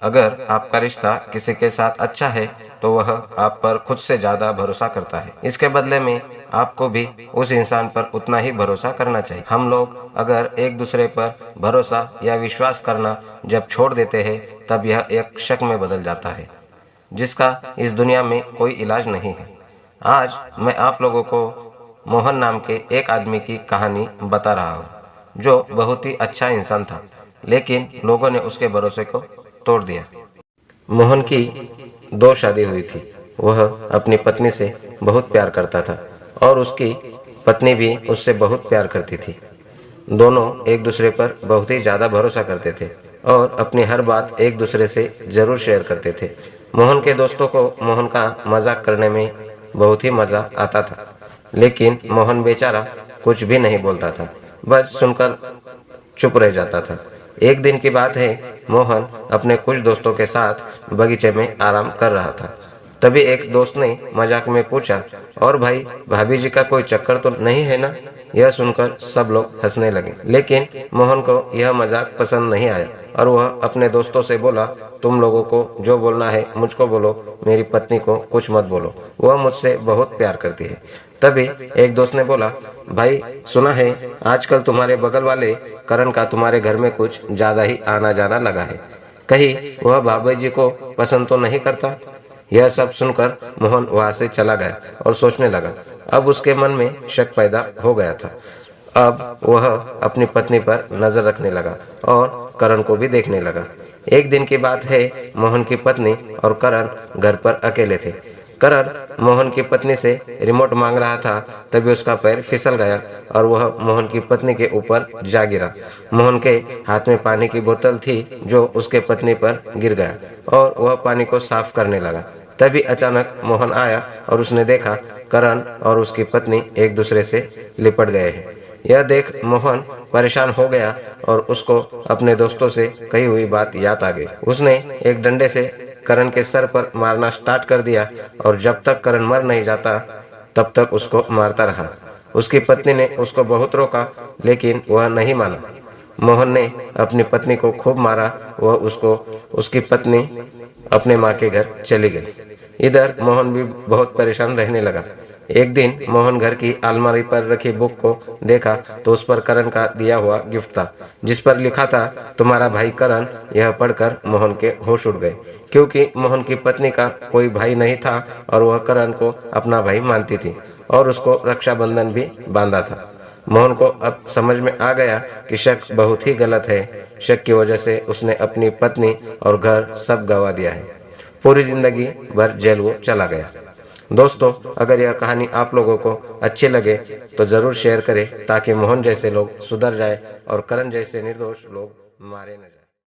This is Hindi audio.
अगर आपका रिश्ता किसी के साथ अच्छा है तो वह आप पर खुद से ज्यादा भरोसा करता है। इसके बदले में आपको भी उस इंसान पर उतना ही भरोसा करना चाहिए। हम लोग अगर एक दूसरे पर भरोसा या विश्वास करना जब छोड़ देते हैं तब यह एक शक में बदल जाता है, जिसका इस दुनिया में कोई इलाज नहीं है। आज मैं आप लोगों को मोहन नाम के एक आदमी की कहानी बता रहा हूँ, जो बहुत ही अच्छा इंसान था, लेकिन लोगों ने उसके भरोसे को तोड़ दिया। मोहन की दो शादी हुई थी। वह अपनी पत्नी से बहुत प्यार करता था और उसकी पत्नी भी उससे बहुत प्यार करती थी। दोनों एक दूसरे पर बहुत ही ज़्यादा भरोसा करते थे और अपनी हर बात एक दूसरे से ज़रूर शेयर करते थे। मोहन के दोस्तों को मोहन का मजाक करने में बहुत ही मज़ा आता था, लेकिन मोहन बेचारा कुछ भी नहीं बोलता था, बस सुनकर चुप रह जाता था। एक दिन की बात है, मोहन अपने कुछ दोस्तों के साथ बगीचे में आराम कर रहा था। तभी एक दोस्त ने मजाक में पूछा, और भाई, भाभी जी का कोई चक्कर तो नहीं है ना? यह सुनकर सब लोग हंसने लगे, लेकिन मोहन को यह मजाक पसंद नहीं आया और वह अपने दोस्तों से बोला, तुम लोगों को जो बोलना है मुझको बोलो, मेरी पत्नी को कुछ मत बोलो, वह मुझसे बहुत प्यार करती है। तभी एक दोस्त ने बोला, भाई सुना है आजकल तुम्हारे बगल वाले करण का तुम्हारे घर में कुछ ज्यादा ही आना जाना लगा है, कहीं वह भाभी जी को पसंद तो नहीं करता? यह सब सुनकर मोहन वहां से चला गया और सोचने लगा। अब उसके मन में शक पैदा हो गया था। अब वह अपनी पत्नी पर नजर रखने लगा और करण को भी देखने लगा। एक दिन की बात है, मोहन की पत्नी और करण घर पर अकेले थे। करण मोहन की पत्नी से रिमोट मांग रहा था, तभी उसका पैर फिसल गया और वह मोहन की पत्नी के ऊपर जा गिरा। मोहन के हाथ में पानी की बोतल थी जो उसके पत्नी पर गिर गया और वह पानी को साफ करने लगा। तभी अचानक मोहन आया और उसने देखा करण और उसकी पत्नी एक दूसरे से लिपट गए हैं। यह देख मोहन परेशान हो गया और उसको अपने दोस्तों से कही हुई बात याद आ गई। उसने एक डंडे से करण के सर पर मारना स्टार्ट कर दिया और जब तक करण मर नहीं जाता तब तक उसको मारता रहा। उसकी पत्नी ने उसको बहुत रोका, लेकिन वह नहीं माना। मोहन ने अपनी पत्नी को खूब मारा। वह उसकी पत्नी अपने माँ के घर चली गई। इधर मोहन भी बहुत परेशान रहने लगा। एक दिन मोहन घर की अलमारी पर रखी बुक को देखा तो उस पर करण का दिया हुआ गिफ्ट था, जिस पर लिखा था, तुम्हारा भाई करण। यह पढ़कर मोहन के होश उड़ गए, क्योंकि मोहन की पत्नी का कोई भाई नहीं था और वह करण को अपना भाई मानती थी और उसको रक्षाबंधन भी बांधा था। मोहन को अब समझ में आ गया कि शक बहुत ही गलत है। शक की वजह से उसने अपनी पत्नी और घर सब गंवा दिया है। पूरी जिंदगी भर जेल वो चला गया। दोस्तों, अगर यह कहानी आप लोगों को अच्छी लगे तो जरूर शेयर करें, ताकि मोहन जैसे लोग सुधर जाए और करण जैसे निर्दोष लोग मारे न जाए।